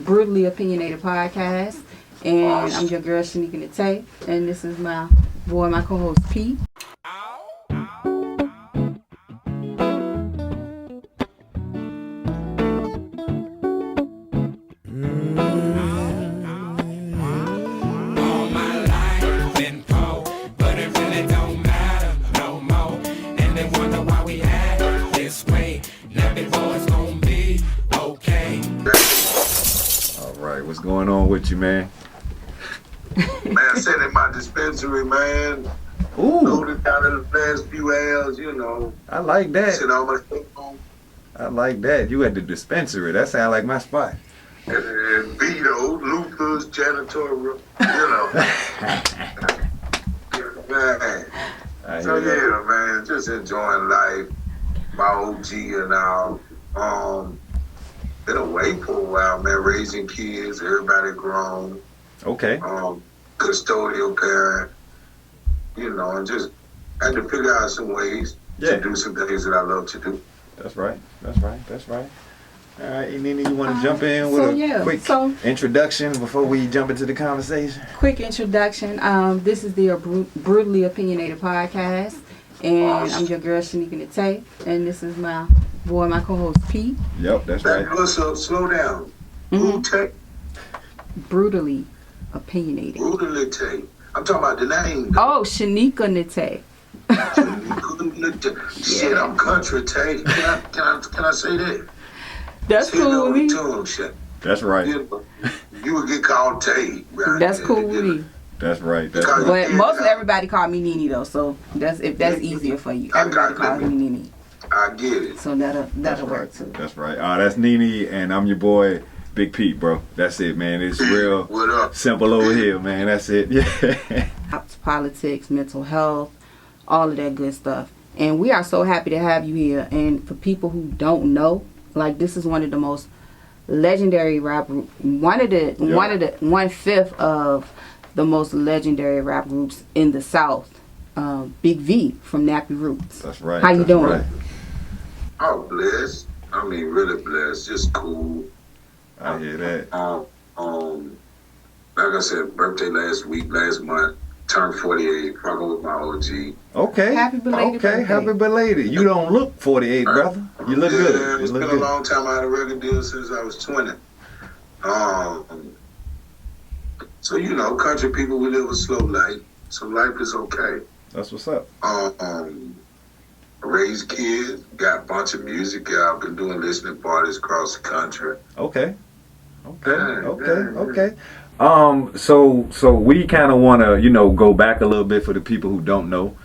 Brutally Opinionated Podcast. And I'm your girl, Shanika Nate. And this is my co-host, Pete. What's going on with you, man? Man, sitting in my dispensary, man. Ooh. Loaded down in the last few hours, I like that. Sitting on my phone. I like that. You at the dispensary. That sounds like my spot. And Vito, Luther's, janitorial, man. Man, just enjoying life. My OG and all. Been away for a while, man, raising kids, everybody grown. Okay. Custodial parent, and just had to figure out some ways to do some things that I love to do. That's right. All right, Nini, you want to jump in with a quick introduction before we jump into the conversation? Quick introduction. This is the Brutally Opinionated Podcast. And I'm your girl, Shanika Nate. And this is my co-host, Pete. Yep, that's right. What's up? Slow down. Brutally Opinionated. Brutally Nate. I'm talking about the name. Oh, Shanika Nate. Shit, I'm country Tate. Can I say that? That's cool with me. That's right. You would get called Tate. That's cool with me. That's right. But most everybody call me Nene though, so that's easier for you. Everybody calls me Nene. I get it. So that'll work too. That's right. That's Nene, and I'm your boy, Big Pete, bro. That's it, man. It's real simple over here, man. That's it. Yeah. Politics, mental health, all of that good stuff. And we are so happy to have you here. And for people who don't know, like, this is one of the most legendary rap groups. One of the 1/5 of the most legendary rap groups in the South. Big V from Nappy Roots. That's right. How you doing? Right. Oh, blessed. I mean, really blessed. Just cool. I hear that. Like I said, birthday last month. Turned 48. Fucking with my OG. Okay. Happy belated birthday. Happy belated. You don't look 48, brother. You look good. It's been a long time. I had a record deal since I was 20. So, country people, we live a slow life. So life is okay. That's what's up. Raised kids, got a bunch of music out, been doing listening parties across the country. Okay. So we kind of want to, go back a little bit for the people who don't know.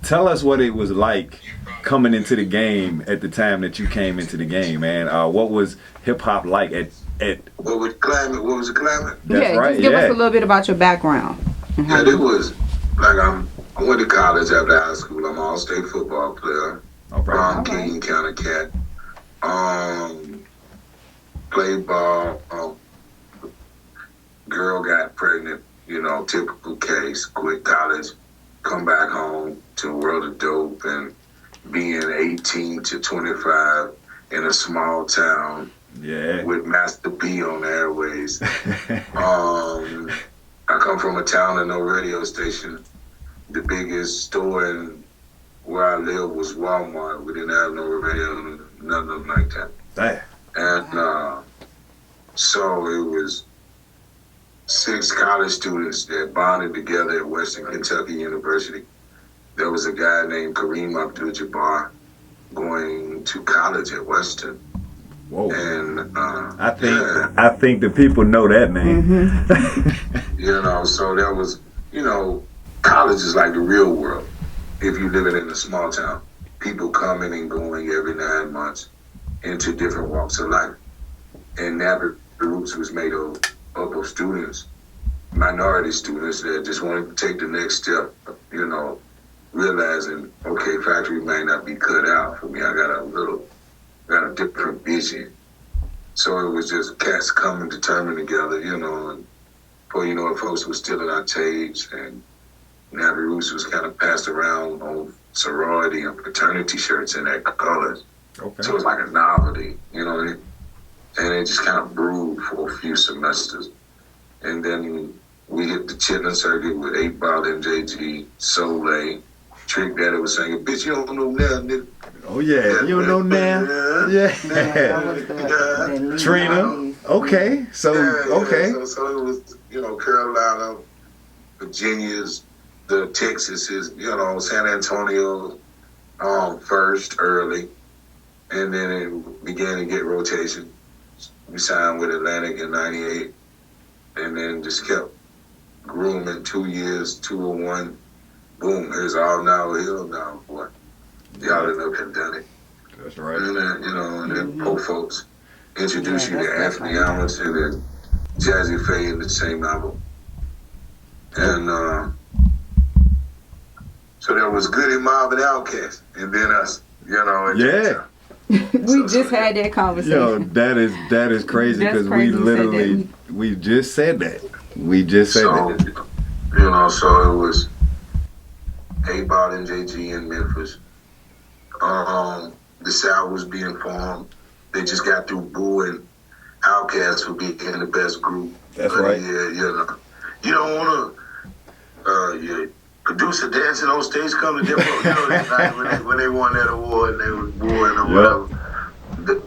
Tell us what it was like coming into the game at the time that you came into the game, man. What was hip hop like at What was the climate? That's right. Just give us a little bit about your background. Yeah, it was like I went to college after high school. I'm an all-state football player. King County cat. Played ball. Girl got pregnant. Typical case. Quit college. Come back home to a world of dope and being 18 to 25 in a small town. Yeah. With Master B on the airways. I come from a town with no radio station. The biggest store in where I live was Walmart. We didn't have no radio, nothing like that. Damn. And so it was 6 college students that bonded together at Western Kentucky University. There was a guy named Kareem Abdul-Jabbar going to college at Western. Whoa. And I think the people know that, man. Mm-hmm. So that was, college is like the real world. If you live in a small town, people coming and going every 9 months into different walks of life. And Nappy Roots was made up of students, minority students that just wanted to take the next step, realizing, okay, factory may not be cut out for me. I got a different vision. So it was just cats coming determined together, and before you know it, folks were stealing our tapes, and Nappy Roots was kind of passed around on sorority and fraternity shirts in that colors. Okay. So it was like a novelty, And it just kind of brewed for a few semesters. And then we hit the chitlin circuit with 8 Ball, MJG, Soleil. Trick Daddy was singing, bitch, you don't know now, nigga. Oh, yeah. You don't know now. Yeah. Trina. Okay. So, okay. So it was, Carolina, Virginia's, the Texas's, San Antonio first early. And then it began to get rotation. We signed with Atlantic in 98. And then just kept grooming 2 years, 201. Boom, here's All Now, Hill Now, boy. Y'all have done it. That's right. And then, and then poor folks introduce you to Anthony Allen and then Jazzy Faye in the same album. And so there was Goody Mob and Outkast, and then us, Yeah. We just had that conversation. Yo, that is crazy because we literally we just said that. We just said that. So it was 8 Ball and JG in Memphis. The South was being formed. They just got through booing Outkast for being the best group. That's right. Yeah, you don't want to. Your producer dancing on stage coming to different. When they won that award and they were booing or whatever.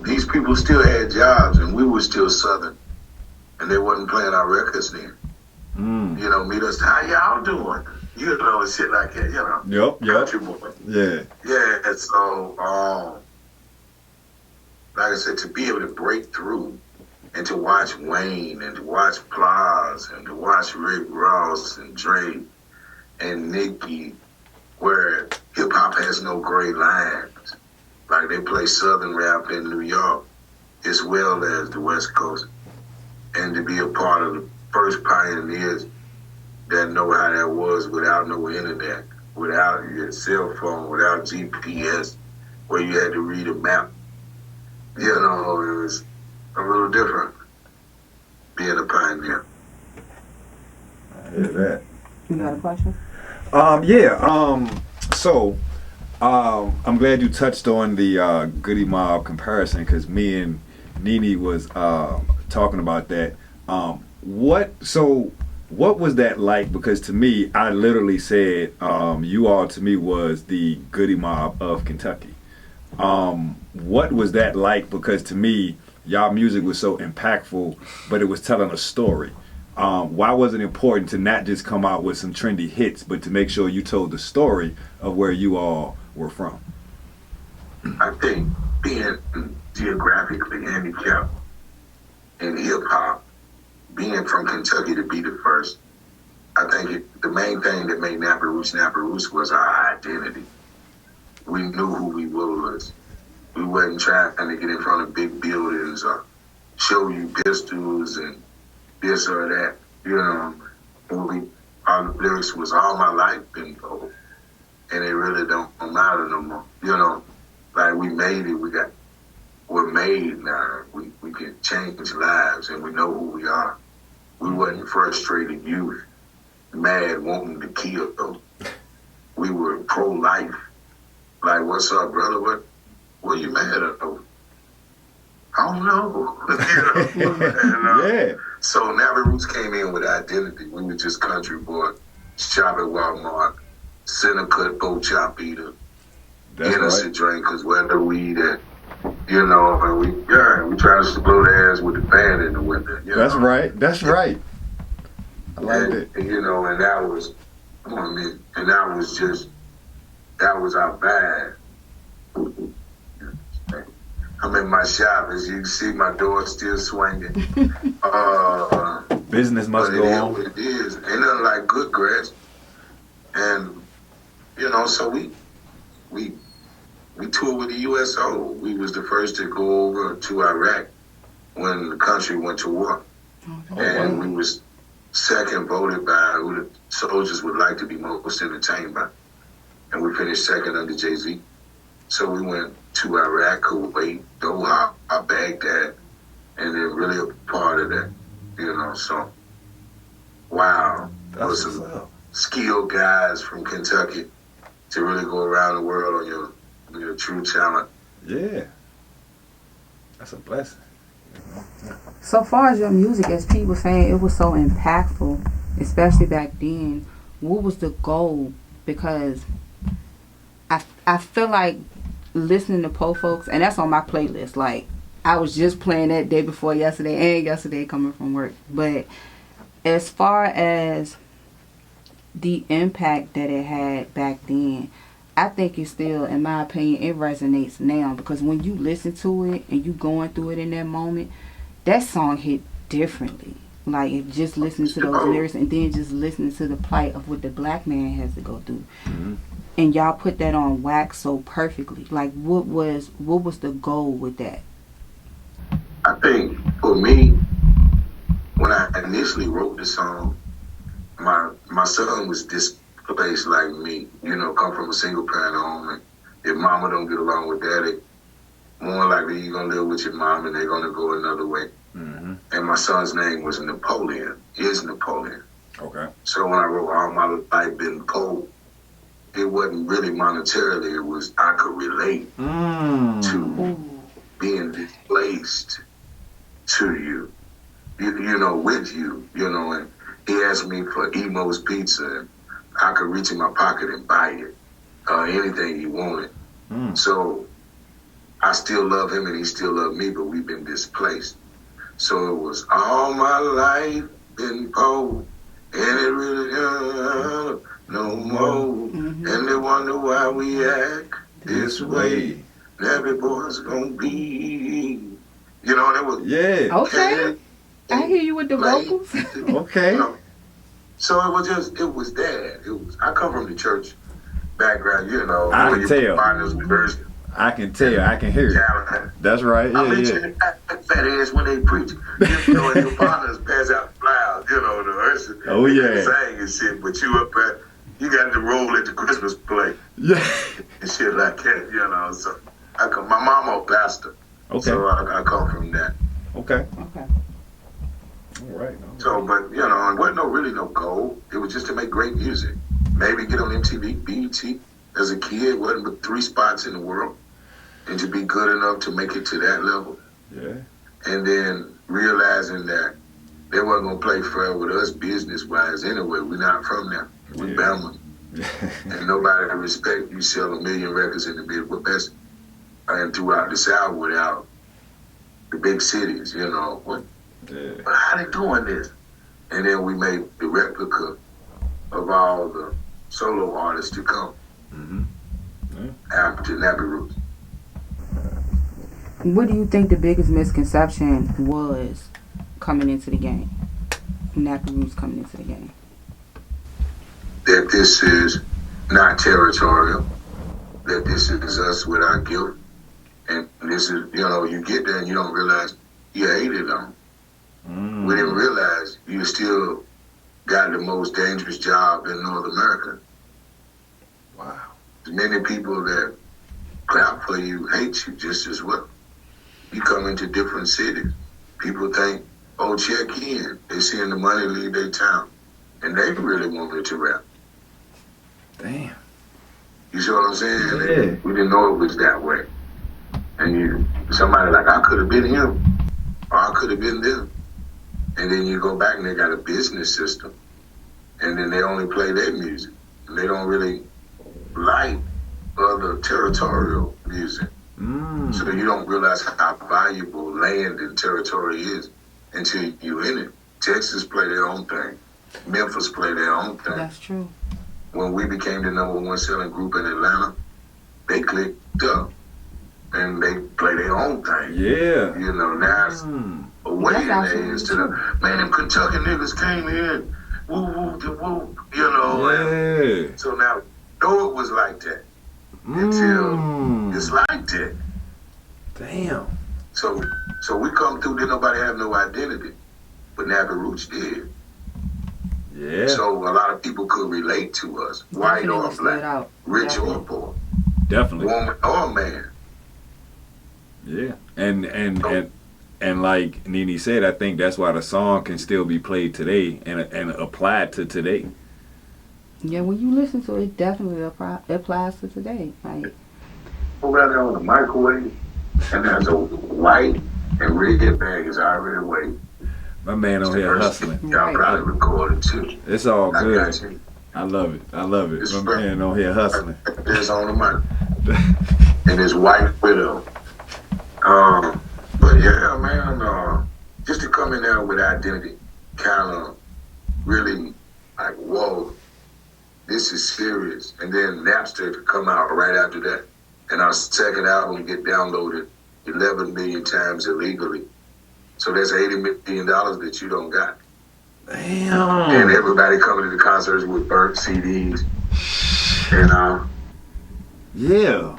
These people still had jobs and we were still Southern, and they wasn't playing our records then. Meet us. How y'all doing? Shit like that. Yep. Country boy. Yeah. Yeah. So, like I said, to be able to break through and to watch Wayne and to watch Plies and to watch Rick Ross and Dre and Nicki, where hip hop has no gray lines. Like they play Southern rap in New York as well as the West Coast. And to be a part of the first pioneers that know how that was without no internet, without your cell phone, without GPS, where you had to read a map. It was a little different being a pioneer. I hear that. You got a question? So, I'm glad you touched on the Goody Mob comparison because me and Nene was talking about that. What was that like? Because to me, I literally said you all to me was the Goody Mob of Kentucky. What was that like? Because to me, y'all music was so impactful, but it was telling a story. Why was it important to not just come out with some trendy hits, but to make sure you told the story of where you all were from? I think being geographically handicapped in hip-hop, being from Kentucky to be the first, I think the main thing that made Nappy Roots was our identity. We knew who we was. We wasn't trying to get in front of big buildings or show you pistols and this or that. Our lyrics was all my life been told, and it really don't matter no more. Like we made it, we're made now. We can change lives, and we know who we are. We wasn't frustrated youth, mad wanting to kill. We were pro-life. Like, what's up, brother? What are you mad at? I don't know. Yeah. So Nappy Roots came in with identity. We were just country boy, shop at Walmart, center cut, boat chop eater, innocent drinkers, where the weed at. And we tried to blow their ass with the fan in the window. That's right. That's right. I like it. And that was, and that was our bag. I'm in my shop, as you can see, my door still swinging. Business must go on. It is. Ain't nothing like good grass. And, so we toured with the USO. We was the first to go over to Iraq when the country went to war. And we was second voted by who the soldiers would like to be most entertained by. And we finished second under Jay-Z. So we went to Iraq, Kuwait, Doha, Baghdad, and then really a part of that, so wow. Those some skilled guys from Kentucky to really go around the world on your true talent. Yeah. That's a blessing. So far as your music, as people saying it was so impactful, especially back then, what was the goal? Because I feel like listening to Po Folks, and that's on my playlist. Like, I was just playing that day before yesterday and yesterday coming from work. But as far as the impact that it had back then, I think it still, in my opinion, it resonates now. Because when you listen to it and you going through it in that moment, that song hit differently. Like, if just listening to those lyrics and then just listening to the plight of what the black man has to go through. Mm-hmm. And y'all put that on wax so perfectly. Like, what was the goal with that? I think for me, when I initially wrote the song, my son was displaced like me. You know, come from a single parent home, and if mama don't get along with daddy, more likely you're gonna live with your mom and they're gonna go another way. Mm-hmm. And my son's name was Napoleon. Is Napoleon. Okay. So when I wrote All My Life Been Poe, it wasn't really monetarily. It was I could relate to being displaced to you, you know, with you, you know. And he asked me for Emo's Pizza, and I could reach in my pocket and buy it, anything he wanted. So I still love him and he still loved me, but we've been displaced. So it was all my life been poor, and it really no more. Mm-hmm. And they wonder why we act this way. Every boy's gonna be, you know, that was okay. I hear you with the vocals. Okay. You know, so it was that. I come from the church background, you know. I can tell. I can tell. I can hear it. That's right. Yeah, fat ass when they preach. You know, and your partners pass out flowers, you know, the verses. Oh, yeah. Sing and shit, but you up there, you got to roll at the Christmas play. Yeah. And shit like that, you know. So my mama a pastor. Okay. So I come from that. Okay. All right. So, but, you know, it wasn't really no goal. It was just to make great music. Maybe get on MTV, BET. As a kid, wasn't but 3 spots in the world. And to be good enough to make it to that level. Yeah. And then realizing that they wasn't going to play fair with us business-wise anyway. We're not from there. We're Bama. And nobody can respect you sell 1 million records in the Midwest and throughout the South without the big cities, you know. But how they doing this? And then we made the replica of all the solo artists to come after Nappy Roots. What do you think the biggest misconception was coming into the game? Nappy Roots coming into the game. That this is not territorial. That this is us with our gift. And this is, you know, you get there and you don't realize you hated them. We didn't realize you still got the most dangerous job in North America. Wow. Many people that clap for you hate you just as well. You come into different cities. People think, oh, check in. They seeing the money leave their town. And they really wanted to rap. Damn. You see what I'm saying? Yeah. We didn't know it was that way. And somebody like, I could have been him. Or I could have been them. And then you go back and they got a business system. And then they only play their music. And they don't really like other territorial music. So you don't realize how valuable land and territory is until you're in it. Texas play their own thing. Memphis play their own thing. That's true. When we became the #1 selling group in Atlanta, they clicked up and they play their own thing. Yeah. You know, now it's away in there instead of, man, them Kentucky niggas came in, woo, woo, the woo, you know. Yeah. And so now, though it was like that, until it's like that. Damn. So we come through, didn't nobody have no identity, but Nappy Roots did. Yeah. So a lot of people could relate to us, white or black, rich or poor, definitely, woman or man. Yeah, and like Nene said, I think that's why the song can still be played today and applied to today. Yeah, when you listen to it, definitely applies to today. Like, Go around there on the microwave, and there's a white And Red Bag is already waiting. My man on here hustling. Y'all probably recorded too. It's all good. got you. I love it. I love it. It's My right. man on here hustling. It's on the money. And his White Widow. But yeah, man, just to come in there with identity, kind of really like, whoa, this is serious. And then Napster to come out right after that. And our second album get downloaded 11 million times illegally. So that's $80 million that you don't got. Damn. And everybody coming to the concerts with burnt CDs. And yeah,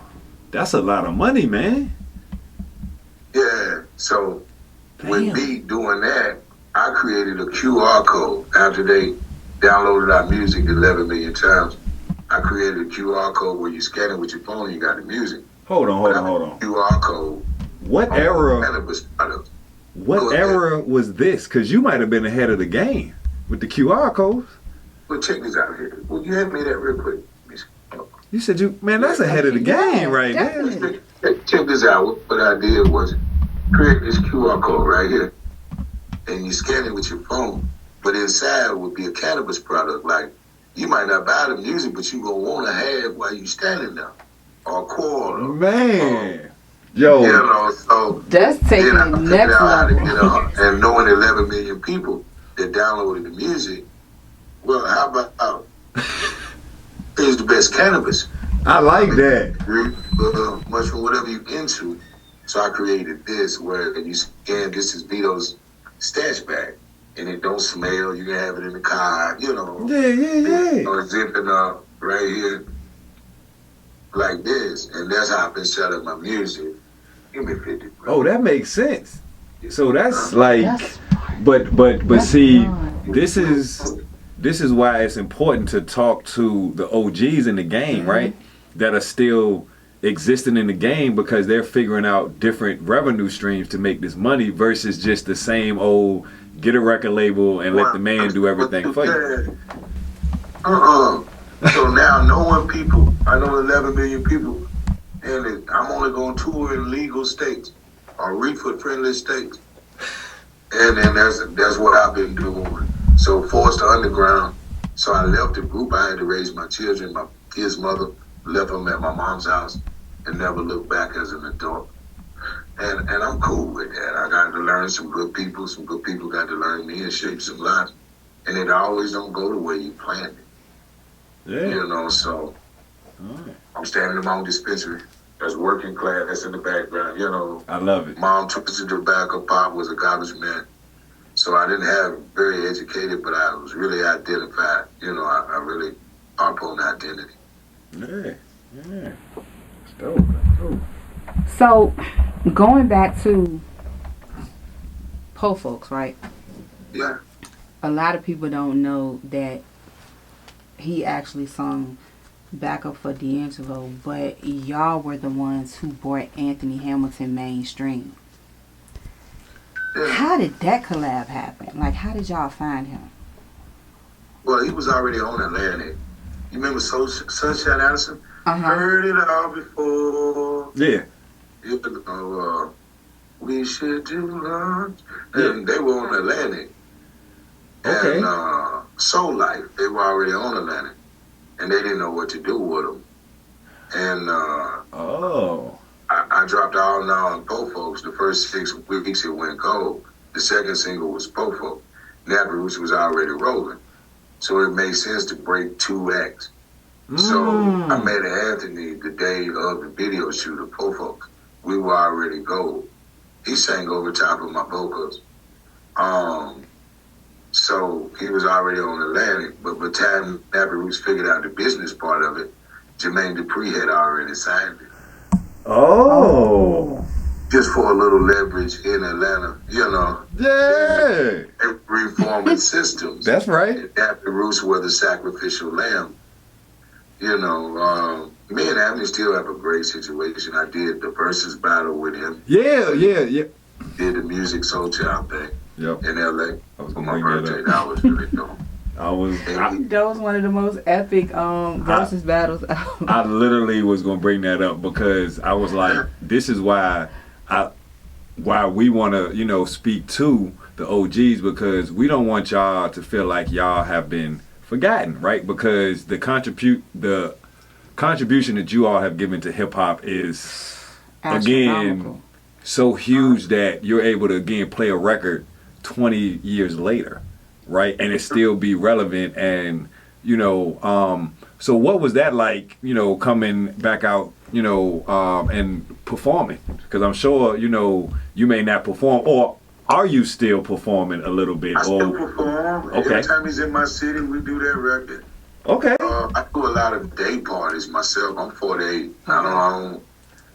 that's a lot of money, man. yeah, so with Damn. me doing that, I created a QR code after they downloaded our music 11 million times. I created a QR code where you scan it with your phone and you got the music. Hold on. QR code. What era? Cannabis products. What era was this? Because you might have been ahead of the game with the QR codes. Well, check this out here. Will you help me that real quick? You said that's ahead of the game right there. Check this out. What I did was create this QR code right here. And you scan it with your phone. But inside would be a cannabis product. Like, you might not buy the music, but you going to want to have while you standing there. Or a quarter. Man. Yo. You know, so That's taking the next level. And knowing 11 million people that downloaded the music, well, how about is the best cannabis? I like that. Mushroom, whatever you into. So I created this where you scan, this is Vito's stash bag. And it don't smell, you can have it in the car, you know. Yeah. Or zipping up right here like this. And that's how I've been selling my music. Give me 50, bro. Oh, that makes sense. So that's like, but see, this is why it's important to talk to the OGs in the game, right? That are still existing in the game because they're figuring out different revenue streams to make this money versus just the same old get a record label and let the man do everything for you. So now knowing people, I know 11 million people, and I'm only going to tour in legal states or reefer-friendly states. And then that's what I've been doing. So forced to underground. So I left the group. I had to raise my children. My kid's mother left them at my mom's house and never looked back as an adult. And I'm cool with that. I got to learn some good people. Some good people got to learn me and shape some lives. And it always don't go the way you planned it. Yeah. You know, so I'm standing in my own dispensary. There's working class that's in the background, you know. I love it. Mom twisted tobacco, pop was a garbage man. So I didn't have very educated, but I was really identified. You know, I really harp on identity. Yeah. It's dope. So, going back to Po Folks, right? Yeah. A lot of people don't know that he actually sung backup for D'Angelo, but y'all were the ones who brought Anthony Hamilton mainstream. Yeah. How did that collab happen? Like, how did y'all find him? Well, he was already on Atlantic. You remember Sunshine Addison? Uh-huh. Heard it all before. Yeah. You know, we should do lunch. And they were on Atlantic. Okay. And Soul Life, they were already on Atlantic. And they didn't know what to do with them. And I dropped All Now on Po Folks. The first 6 weeks it went cold. The second single was Po Folks. Nappy Roots was already rolling. So it made sense to break 2 acts. So I met Anthony the day of the video shoot of Po Folks. We were already gold. He sang over top of my vocals. So he was already on Atlantic, but by the time Nappy Roots figured out the business part of it, Jermaine Dupri had already signed it. Oh. Just for a little leverage in Atlanta, you know. Yeah. Reforming systems. That's right. And Nappy Roots were the sacrificial lamb. You know, me and Anthony still have a great situation. I did the versus battle with him. Yeah. Did the Music Soul Child thing. Yep. In LA I was for gonna my bring birthday. that up. That was really dope. That was one of the most epic versus battles. I literally was gonna bring that up because I was like, this is why why we want to, you know, speak to the OGs, because we don't want y'all to feel like y'all have been forgotten, right? Because the contribution that you all have given to hip hop is, again, so huge that you're able to again play a record 20 years later, right? And it still be relevant. And, you know, so what was that like, you know, coming back out, you know, and performing? Because I'm sure, you know, you may not perform, or are you still performing a little bit? I still perform. Okay. Every time he's in my city, we do that record. Okay. I do a lot of day parties myself. I'm 48. I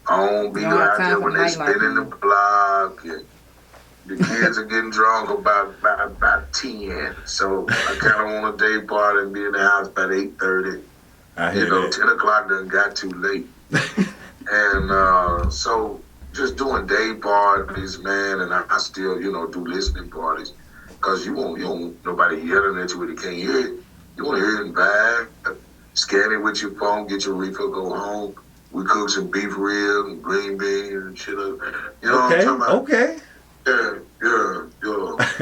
don't be out there when they spinning the block. And the kids are getting drunk about 10. So I kind of want a day party and be in the house by 8:30. I hear that. 10 o'clock done got too late. And so just doing day parties, man, and I still, you know, do listening parties. Because you won't nobody yelling at you when you can't hear it. You want to hear it back, scan it with your phone, get your refill, go home. We cook some beef ribs and green beans and shit. You know what I'm talking about? Okay. Yeah.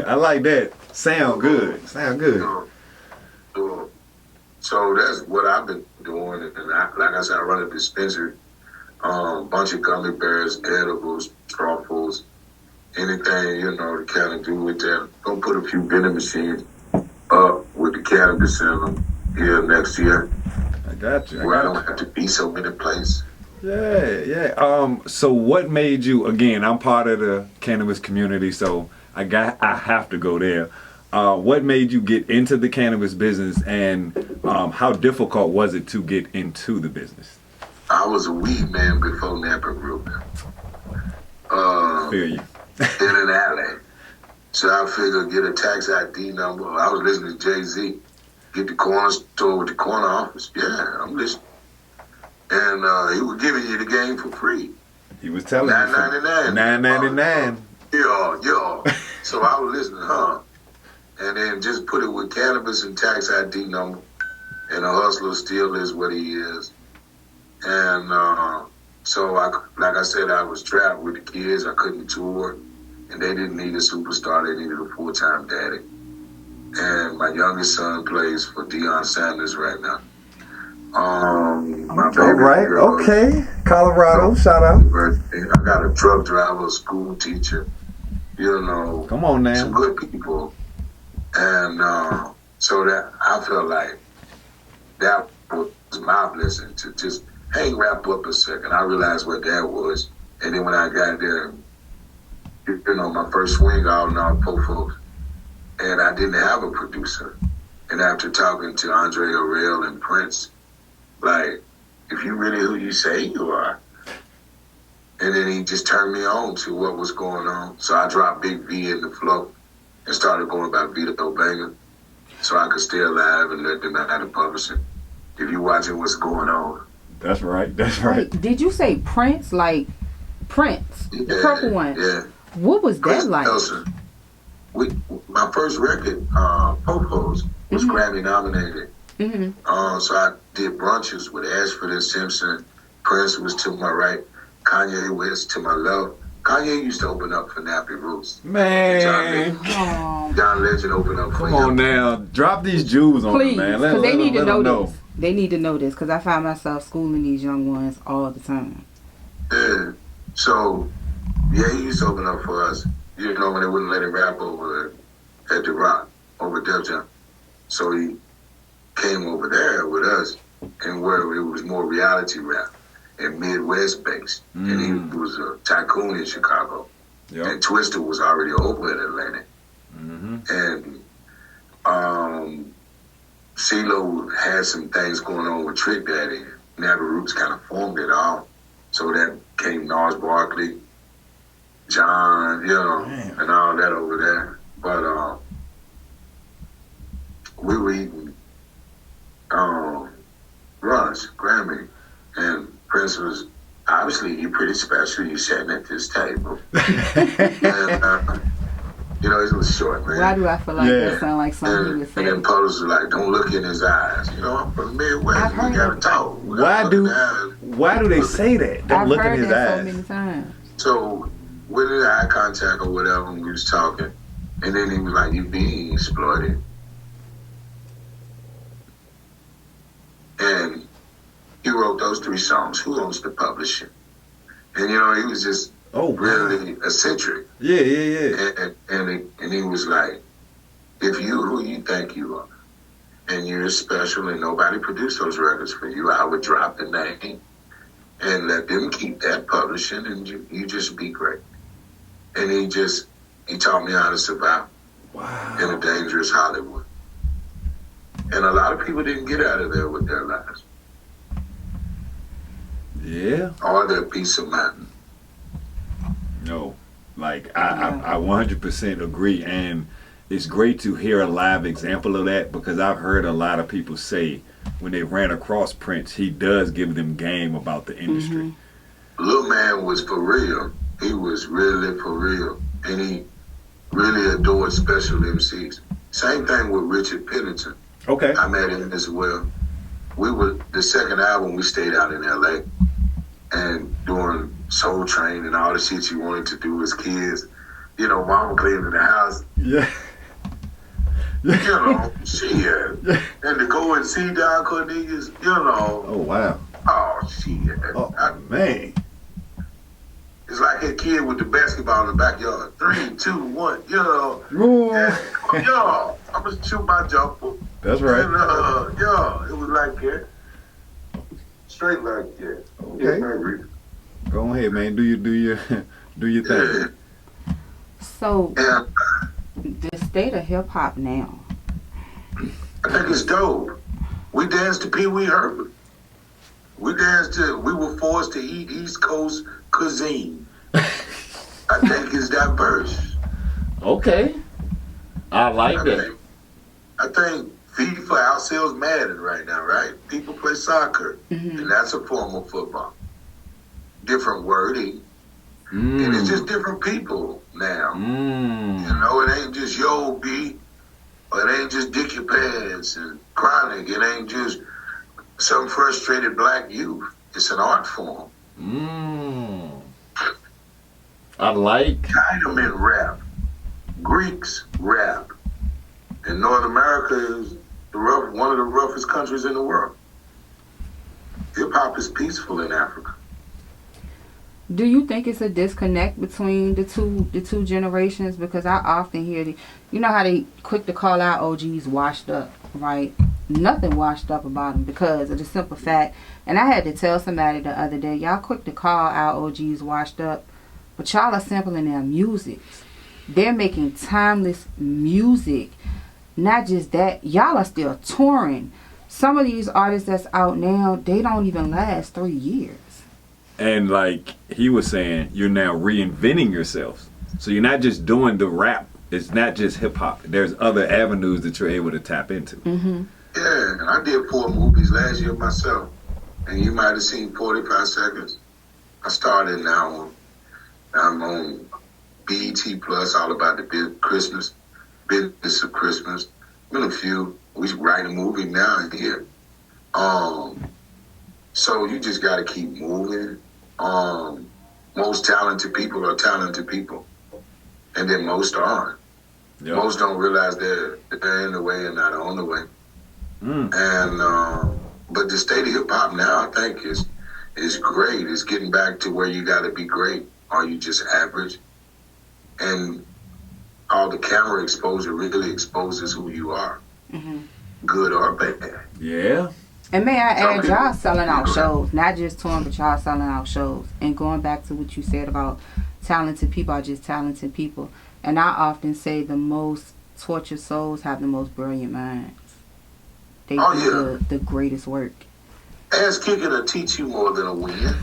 I like that. Sound good. So that's what I've been doing. And like I said, I run a dispensary. Bunch of gummy bears, edibles, truffles, anything, you know, to kind of do with that. Gonna put a few vending machines up with the cannabis in them here next year. I got you. Where I don't have to be so many places. Yeah. So what made you, again, I'm part of the cannabis community, so I have to go there. What made you get into the cannabis business, and how difficult was it to get into the business? I was a weed man before Nappy Roots. Feel you. In an alley. So I figured get a tax ID number. I was listening to Jay-Z. Get the corner store with the corner office. Yeah, I'm listening. And he was giving you the game for free. He was telling $9.99. $9.99. Yeah. So I was listening, and then just put it with cannabis and tax ID number. And a hustler still is what he is. And so, like I said, I was trapped with the kids. I couldn't tour. And they didn't need a superstar. They needed a full-time daddy. And my youngest son plays for Deion Sanders right now. My baby girl, okay. Colorado, shout out. I got a truck driver, a school teacher, you know. Come on now. Some good people. And so that I felt like that was my blessing to just hang rap up a second. I realized what that was. And then when I got there, you know, my first swing out and all folks, and I didn't have a producer. And after talking to Andre Harrell and Prince, like, if you really who you say you are. And then he just turned me on to what was going on. So I dropped Big V in the flow and started going by Vito Banger so I could stay alive and let them know how to publish it. If you watching what's going on. That's right. Wait, did you say Prince? Like Prince? Yeah, the purple one? Yeah. What was Chris that like? Nelson. My first record, Popos, was Grammy nominated. Mm-hmm. So I did brunches with Ashford and Simpson. Prince was to my right. Kanye West to my left. Kanye used to open up for Nappy Roots. Man. John Legend opened up for him. Come on now. Drop these jewels on Please, them, man. because they need to know this. this. They need to know this, because I find myself schooling these young ones all the time. Yeah. So, yeah, he used to open up for us. You know, when they wouldn't let him rap over at The Rock, over Def Jam. So he came over there with us, and where it was more reality rap and Midwest based. And he was a tycoon in Chicago. Yep. And Twister was already over in Atlanta. And CeeLo had some things going on with Trick Daddy. Nappy Roots kind of formed it all. So that came Nas Barkley, John, you know, and all that over there. But we were eating lunch, Grammy, and Prince was, obviously, you're pretty special. You're sitting at this table. And, you know, he was short, man. Why do I feel like that sound like something he would say? And then Potos was like, don't look in his eyes. You know, I'm from the Midwest. We got to talk. Why do they say that? Don't look in his eyes. So many times. So with an eye contact or whatever, and we was talking, and then he was like, "You being exploited," and he wrote those 3 songs. Who owns the publishing? And you know, he was just really eccentric. Yeah. And he was like, "If you who you think you are, and you're special, and nobody produced those records for you, I would drop the name and let them keep that publishing, and you just be great." And he taught me how to survive in a dangerous Hollywood. And a lot of people didn't get out of there with their lives. Yeah. Or their peace of mind. No, like I 100% agree, and it's great to hear a live example of that, because I've heard a lot of people say when they ran across Prince, he does give them game about the industry. Little man was for real. He was really for real, and he really adored special MCs. Same thing with Richard Pennington. Okay. I met him as well. The second album, we stayed out in LA and doing Soul Train and all the shit you wanted to do as kids. You know, mama cleaning the house. Yeah. You know, shit. And to go and see Don Cornelius, you know. Oh, wow. Oh, shit. Oh, man. It's like a kid with the basketball in the backyard. 3, 2, 1, you know. Ooh. Yo, I'm going to shoot my jumper. That's right. And, it was like that. Straight like that. Okay. Go ahead, man. Do your thing. So, the state of hip hop now. I think it's dope. We danced to Pee Wee Herman. We were forced to eat East Coast cuisine. I think it's diverse. Okay. I like that. I think FIFA outsells Madden right now, right? People play soccer, and that's a form of football. Different wording, and it's just different people now. You know, it ain't just Yo B, or it ain't just Dick Your Pants and Chronic. It ain't just some frustrated black youth. It's an art form. I like. Chinamen rap, Greeks rap, and North America is one of the roughest countries in the world. Hip hop is peaceful in Africa. Do you think it's a disconnect between the two generations? Because I often hear you know how they quick to call out OGs washed up, right? Nothing washed up about them because of the simple fact, and I had to tell somebody the other day, y'all quick to call out OGs washed up, but y'all are sampling their music. They're making timeless music. Not just that, y'all are still touring. Some of these artists that's out now, they don't even last 3 years. And like he was saying, you're now reinventing yourselves. So you're not just doing the rap. It's not just hip hop. There's other avenues that you're able to tap into. Yeah, and I did 4 movies last year myself. And you might have seen 45 Seconds. I started now. I'm on BET Plus, all about the Christmas, business of Christmas. Been a few. We write a movie now here. So you just got to keep moving. Most talented people are talented people. And then most aren't. Yep. Most don't realize they're in the way and not on the way. And but the state of hip hop now, I think, is great. It's getting back to where you got to be great. Or you just average. And all the camera exposure really exposes who you are, good or bad. Yeah. And may I add, y'all selling out shows, not just touring, but y'all selling out shows. And going back to what you said about talented people are just talented people. And I often say the most tortured souls have the most brilliant minds. They do the greatest work. Ass kicking will teach you more than a win.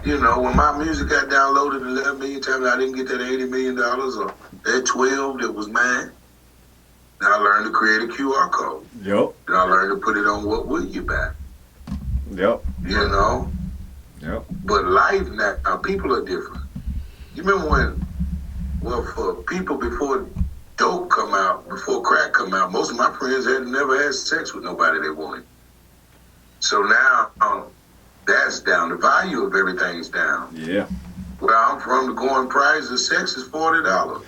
You know, when my music got downloaded 11 million times, I didn't get that $80 million or that 12 that was mine. Then I learned to create a QR code. Yep. Then I learned to put it on What Will You Buy. Yep. You know? Yep. But life now, people are different. You remember for people before dope come out, before crack come out, most of my friends had never had sex with nobody they wanted. So now, that's down. The value of everything's down. Yeah. Where I'm from, the going price of sex is $40.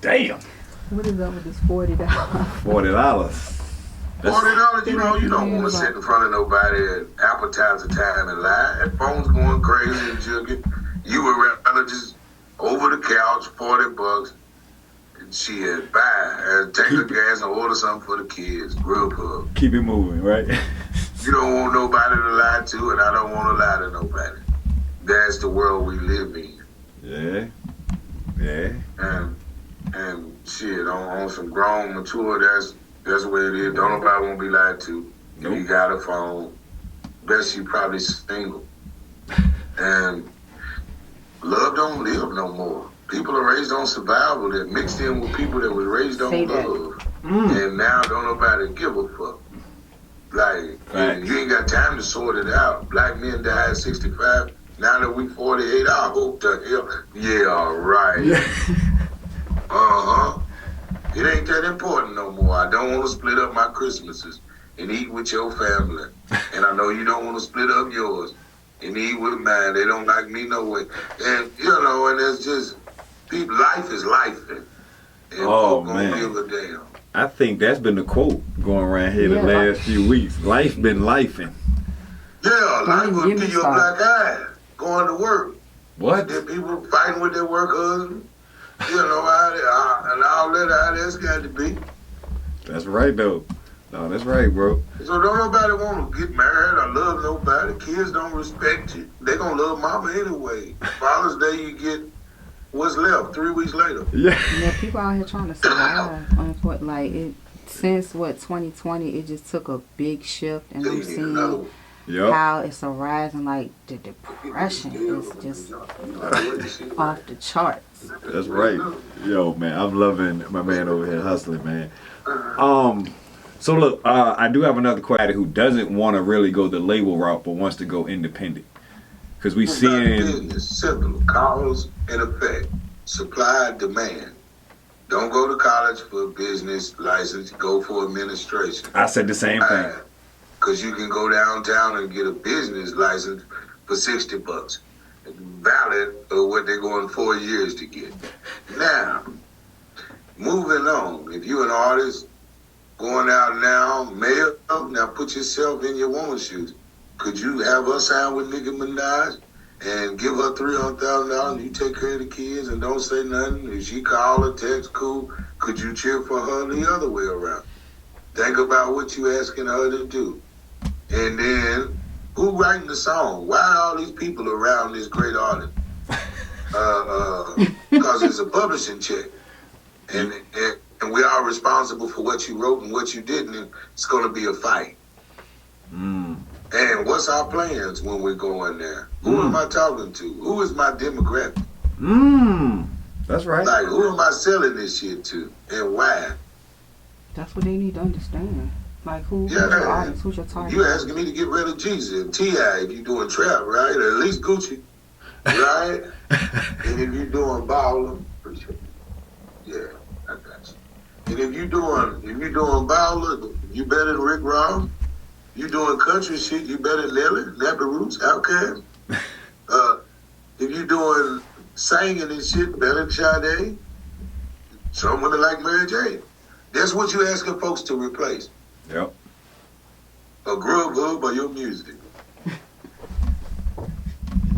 Damn. What is up with this $40? $40. $40, you don't want to sit in front of nobody at appetizer time and lie. That phone's going crazy and jugging. You would rather just over the couch, $40. And shit, buy, take the gas and order something for the kids. Grubhub. Keep it moving, right? You don't want nobody to lie to, and I don't want to lie to nobody. That's the world we live in. Yeah. Yeah. And shit, on some grown, mature, that's the way it is. Don't nobody want to be lied to. Nope. You got a phone. Best you probably single. And love don't live no more. People are raised on survival that mixed in with people that was raised on love. And now don't nobody give a fuck. Like, you ain't got time to sort it out. Black men die at 65. Now that we 48, I hope the hell. Yeah, right. It ain't that important no more. I don't want to split up my Christmases and eat with your family. And I know you don't want to split up yours and eat with mine. They don't like me no way. And, and it's just, people, life is life. And folk don't give a damn. I think that's been the quote going around here the last few weeks. Life been lifing. Yeah, life will give you a black eye going to work. What? Then people fighting with their work husband. And all that, how that's got to be. That's right, though. No, that's right, bro. So don't nobody want to get married or love nobody. Kids don't respect you. They gonna love mama anyway. Father's Day, you get what's left 3 weeks later. Yeah, people out here trying to survive. Since 2020, it just took a big shift, and I'm seeing how it's a rise, and like the depression is just off the charts. That's right. Yo, man, I'm loving my man over here hustling, man. So look, I do have another quaddy who doesn't want to really go the label route, but wants to go independent. Because we seeing business simple cause and effect, supply and demand. Don't go to college for a business license. Go for administration. I said the same thing. Because you can go downtown and get a business license for $60, valid for what they're going 4 years to get. Now, moving on. If you're an artist going out now, male, now put yourself in your woman's shoes. Could you have her sign with Nicki Minaj and give her $300,000 and you take care of the kids and don't say nothing? If she call or text, cool. Could you cheer for her the other way around? Think about what you asking her to do. And then, who writing the song? Why are all these people around this great artist? Because it's a publishing check. And we are responsible for what you wrote and what you didn't. And it's going to be a fight. And what's our plans when we're going there? Who am I talking to? Who is my demographic? That's right. Like, who am I selling this shit to? And why? That's what they need to understand. Like, who's your audience? Who's your target? You asking me to get rid of Jesus and T.I. if you're doing trap, right? Or at least Gucci, right? And if you're doing Baller, yeah, I got you. And if you're doing Baller, you better than Rick Ross. You doing country shit, you better than Nelly, Nappy Roots, Outkast. If you doing singing and shit, better than Sade. Someone like Mary J. That's what you asking folks to replace. Yep. A Grubhub or your music.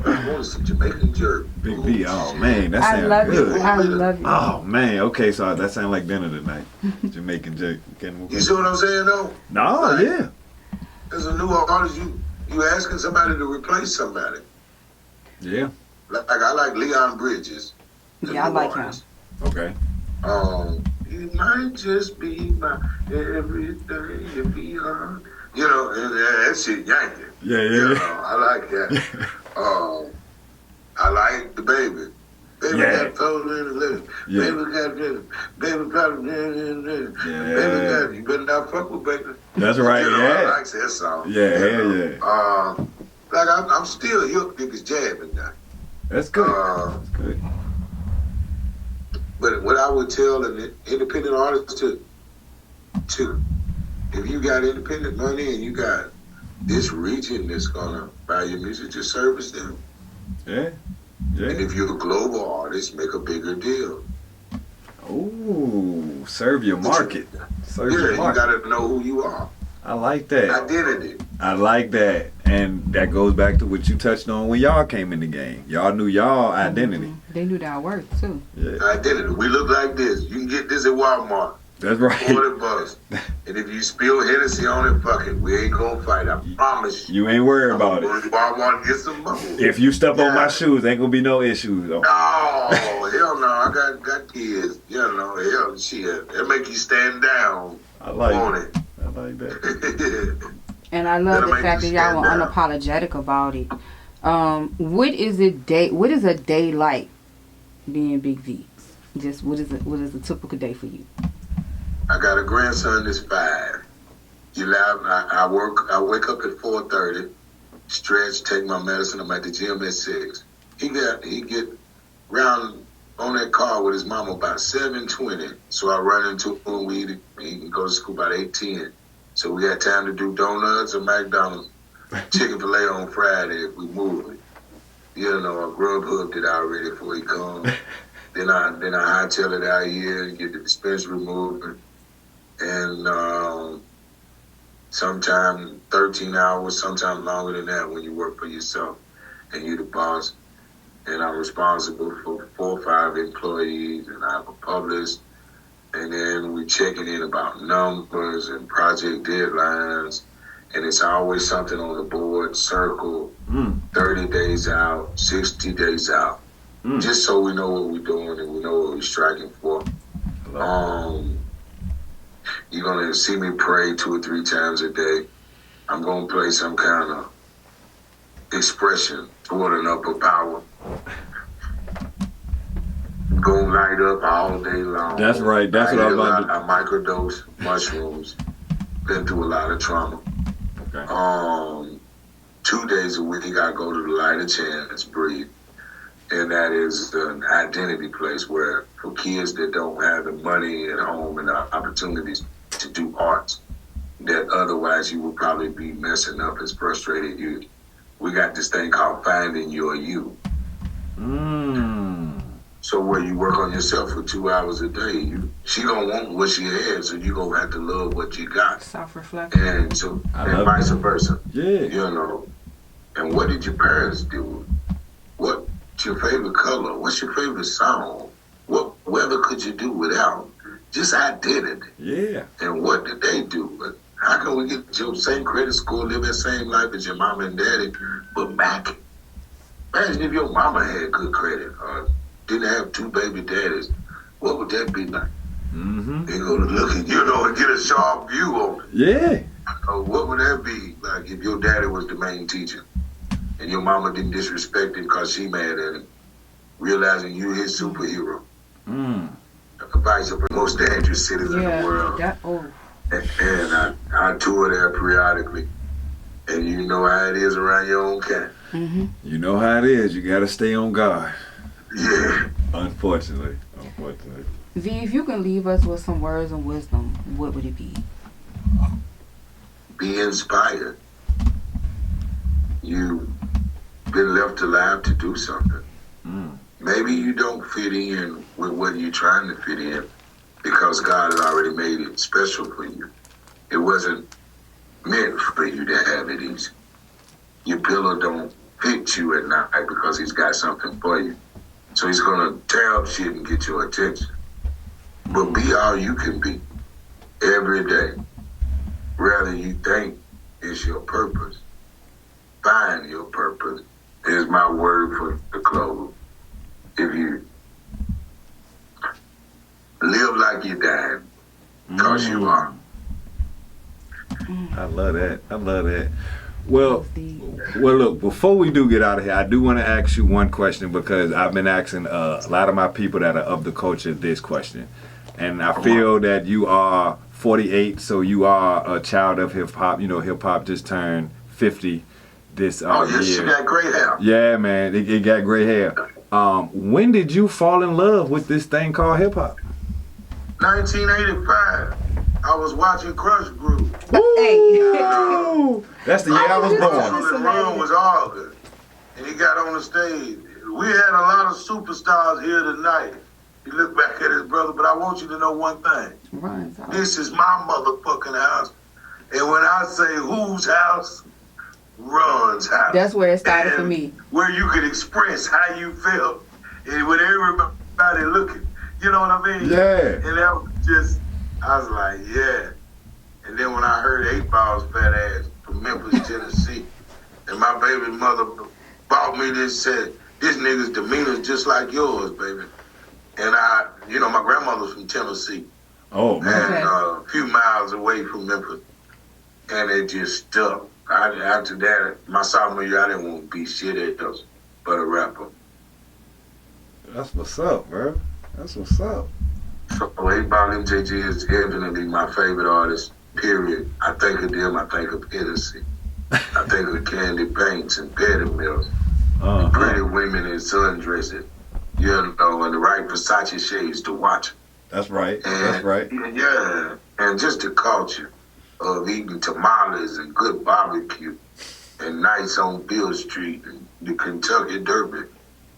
I want some Jamaican jerk. Big B, oh man, that sounds good. I love you. Oh man, okay, so that sounds like dinner tonight. Jamaican jerk. You see what I'm saying though? No, like, yeah. As a new artist, you asking somebody to replace somebody. Yeah. Like I like Leon Bridges. Yeah, I like him. Okay. You might just be my everything and beyond. And that shit yanking. Yeah. I like that. I like the baby. Baby got told in the living. Baby got this. Baby probably baby got you better not fuck with baby. That's right. I like that song. Yeah. Like I'm still hip niggas jabbing now. That's good. That's good. But what I would tell an independent artist to if you got independent money and you got this region that's gonna buy your music, just service them. Yeah. Yeah. And if you're a global artist, make a bigger deal. Ooh, serve your market. Serve your You market. got to know who you are. I like that. Identity. I like that. And that goes back to what you touched on when y'all came in the game. Y'all knew y'all identity. They knew their worth too. Yeah. Identity. We look like this. You can get this at Walmart. That's right. $40. And if you spill Hennessy on it, fuck it. We ain't gonna fight. I promise you. You ain't worried about I'm it. going to Walmart and get some money. If you step on my shoes, ain't gonna be no issues. Though. No, hell no. I got kids. You know, hell shit. That make you stand down I like on it. it. I like that. And I love the fact that y'all were unapologetic about it. What is a day like being Big V's? Just what is a typical day for you? I got a grandson that's 5. I wake up at 4:30, stretch, take my medicine. I'm at the gym at 6. He get round on that car with his mama about 7:20. So I run into him. He can go to school about 8:10. So we got time to do donuts or McDonald's, Chick-fil-A on Friday if we move it. You know, I grub hooked it already before he comes. Then I hightail it out here and get the dispensary moving. And sometimes 13 hours, sometimes longer than that when you work for yourself and you're the boss. And I'm responsible for 4 or 5 employees, and I have a publicist. And then we checking in about numbers and project deadlines. And it's always something on the board, circle, 30 days out, 60 days out. Just so we know what we're doing and we know what we're striking for. You're going to see me pray 2 or 3 times a day. I'm going to play some kind of expression toward an upper power. Go light up all day long. That's right. That's what I was about to do. I microdose mushrooms. Been through a lot of trauma. Okay. 2 days a week, I go to the Light of Chance, breathe. And that is an identity place where for kids that don't have the money at home and the opportunities to do arts that otherwise you would probably be messing up as frustrated youth. We got this thing called Finding Your You. So where you work on yourself for 2 hours a day, she gonna want what she has, so you gonna have to love what you got. Self-reflection. And vice versa. Yeah. You know. And what did your parents do? What's your favorite color? What's your favorite song? What weather could you do without? Just identity. Yeah. And what did they do? But how can we get your same credit score, live the same life as your mama and daddy, but back it? Imagine if your mama had good credit or didn't have 2 baby daddies. What would that be like? Mm-hmm. You know, look at, and get a sharp view on it. Yeah. What would that be like if your daddy was the main teacher and your mama didn't disrespect him because she mad at him, realizing you his superhero? Vice versa, most dangerous cities in the world. And I tour there periodically. And you know how it is around your own kind. Mm-hmm. You know how it is. You got to stay on guard. Yeah. Unfortunately. V, if you can leave us with some words of wisdom, what would it be? Be inspired. You've been left alive to do something. Maybe you don't fit in with what you're trying to fit in because God had already made it special for you. It wasn't meant for you to have it easy. Your pillow don't fit you at night because he's got something for you. So he's going to tear up shit and get your attention. But be all you can be every day. Rather you think it's your purpose. Find your purpose is my word for the close. If you live like you're dying, because you are. I love that. Well, look, before we do get out of here, I do want to ask you one question because I've been asking a lot of my people that are of the culture this question. And I feel that you are 48, so you are a child of hip-hop. You know, hip-hop just turned 50 this year. She got great hair. Yeah, man, it got great hair. When did you fall in love with this thing called hip-hop? 1985. I was watching Crush Groove. Hey. That's the year I was born. The room was August. And he got on the stage. we had a lot of superstars here tonight. You look back at his brother, but I want you to know one thing. Runs out. This is my motherfucking house. And when I say whose house, Run's house. That's where it started and for me. Where you could express how you felt. And with everybody looking. You know what I mean? Yeah. And that was just, I was like, yeah. And then when I heard 8 Ball's fat ass from Memphis, Tennessee, and my baby mother bought me this, said, this nigga's demeanor's just like yours, baby. And my grandmother's from Tennessee. Oh, man. And a few miles away from Memphis. And it just stuck. After that, my sophomore year, I didn't want to be shit else but a rapper. That's what's up, bro. That's what's up. So 8 Ball MJG is definitely my favorite artist, period. I think of them, I think of Hennessy. I think of Candy Paints and Petty Mills. Pretty women in sundresses. You know, and the right Versace shades to watch. That's right. And, That's right. Yeah, and just the culture of eating tamales and good barbecue and nights on Bill Street and the Kentucky Derby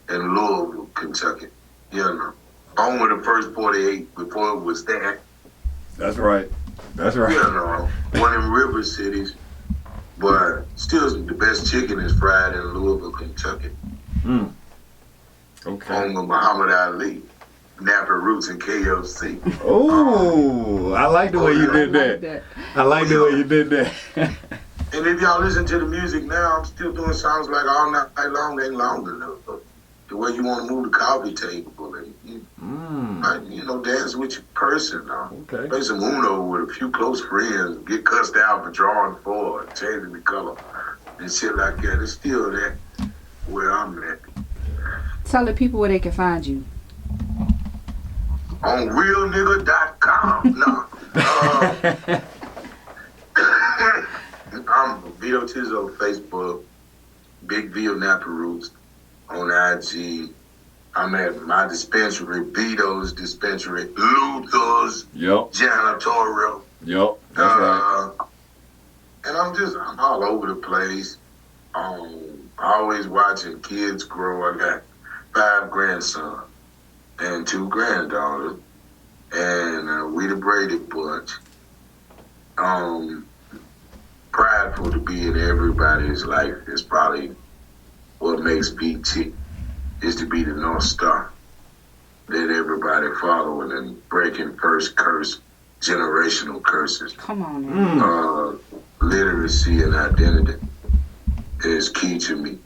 and Louisville, Kentucky. You know, home of the first 48 before it was that. That's right. That's right. You know, one in river cities, but still the best chicken is fried in Louisville, Kentucky. Okay. Home of Muhammad Ali, Nappy Roots, and KFC. Oh, I like the way you did that. I like the way you did that. And if y'all listen to the music now, I'm still doing songs like All Night Long ain't long enough. The way you want to move the coffee table and dance with your person now. Okay. Play some Uno with a few close friends, get cussed out for drawing four, changing the color, and shit like that. It's still that where I'm at. Tell the people where they can find you. On realnigga.com. No. I'm Vito Tizzo on Facebook, Big V of Nappy Roots on IG. I'm at my dispensary, Vito's dispensary, Luther's, Janitorial. Yep. That's right. And I'm all over the place. Always watching kids grow. I got 5 grandsons and 2 granddaughters, and we the Brady Bunch. Prideful to be in everybody's life is probably what makes BT, is to be the North Star that everybody following and breaking first curse, generational curses. Come on, man. Literacy and identity is key to me.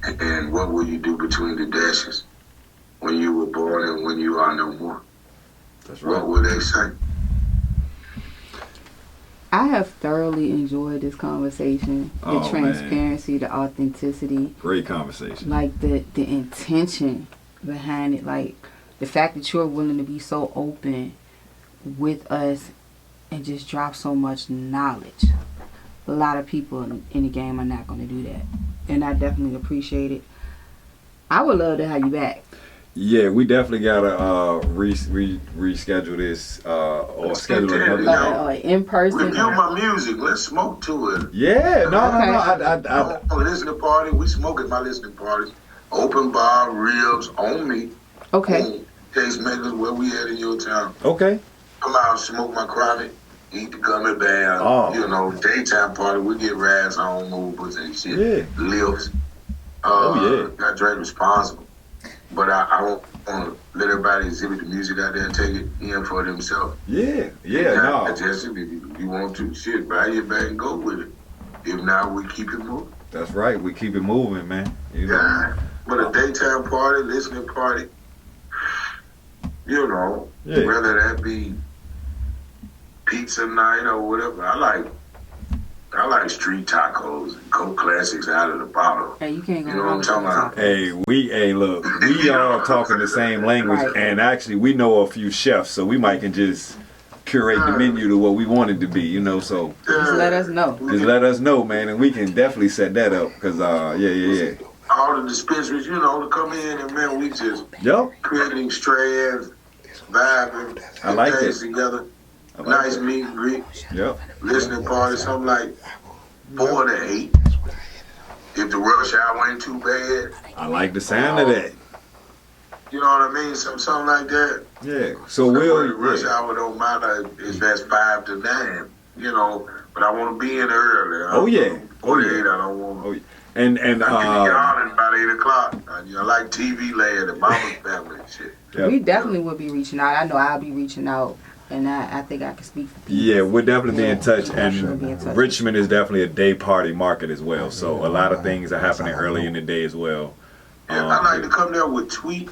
And what will you do between the dashes when you were born and when you are no more? That's right. What will they say? I have thoroughly enjoyed this conversation. The transparency, the authenticity. Great conversation. Like the intention behind it. Like the fact that you're willing to be so open with us and just drop so much knowledge. A lot of people in the game are not going to do that. And I definitely appreciate it. I would love to have you back. Yeah, we definitely gotta reschedule this or schedule another in person. Review my music. Let's smoke to it. Yeah, no. I listening party. We smoke at my listening parties. Open bar, ribs on me. Okay. Tastemakers, where we at in your town? Okay. Come out, smoke my chronic, eat the gummy bear. Daytime party. We get rides on movers and shit. Yeah. Lifts. I drink responsible. But I don't want to let everybody exhibit the music out there and take it in for themselves. Yeah, no. If you want to, shit, buy your bag and go with it. If not, we keep it moving. That's right. We keep it moving, man. But a daytime party, listening party, whether that be pizza night or whatever, I like street tacos and Coke classics out of the bottle. Hey, you can't go. You know what I'm talking about? Look, we all talking the same language, and actually we know a few chefs, so we might can just curate the menu to what we want it to be, so. Just let us know. Just let us know, man, and we can definitely set that up, because, yeah. All the dispensaries, to come in and, man, we just creating strands, vibing, I like things together. Nice meet and greet. Yep. Listening party, something like 4 to 8. if the rush hour ain't too bad. I like the sound of that. You know what I mean? Something like that. Yeah. So the we'll. rush hour don't matter if that's 5 to 9. You know, but I want to be in early. Oh yeah. 48. I don't want. Oh yeah. And I get yawning about 8 o'clock. I like TV land and Mama's family and shit. Yep. We definitely will be reaching out. I know I'll be reaching out, and I think I can speak for people. Yeah, we'll definitely be in touch. We'll be in touch. And Richmond is definitely a day party market as well. So a lot of things are happening early in the day as well. Yeah, I like to come there with Tweet.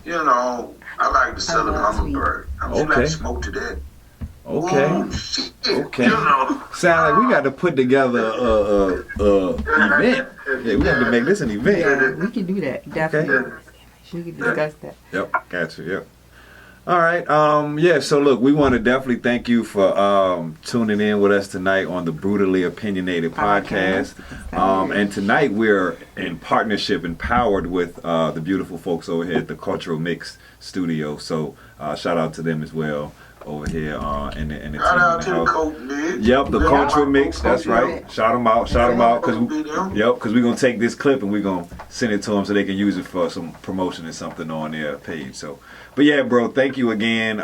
You know, I like to sell a hummingbird. I'm just like smoke to that. Okay. Oh, shit. Okay. You know. Sound like we got to put together a event. Yeah, we have to make this an event. Yeah, we can do that. Definitely. We can discuss that. Yep, gotcha. Yep. All right. Yeah. So look, we want to definitely thank you for tuning in with us tonight on the Brutally Opinionated Podcast. And tonight we're in partnership, empowered with the beautiful folks over here at the Cultural Mix Studio. So shout out to them as well over here in the team. Shout out to the Coach Mix. Yep, the Cultural Mix. That's right. Shout them out. Shout them out. Because we're going to take this clip and we're going to send it to them so they can use it for some promotion or something on their page. So, but yeah, bro, thank you again.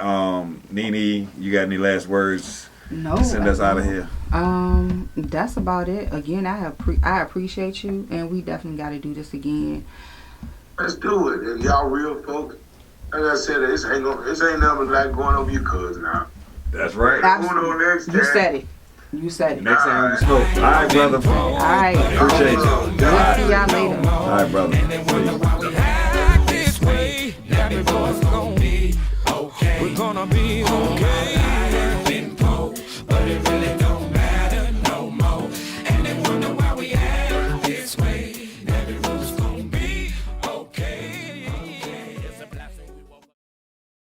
Nene, you got any last words to send us out of here? That's about it. Again, I appreciate you, and we definitely got to do this again. Let's do it. And y'all real folks. Like I said, this ain't nothing like going over your cousin now. That's right. Absolutely. You said it. You said it. Next time we smoke. All right, brother. All right. Appreciate you. We'll see y'all later. All right, brother. We're gonna be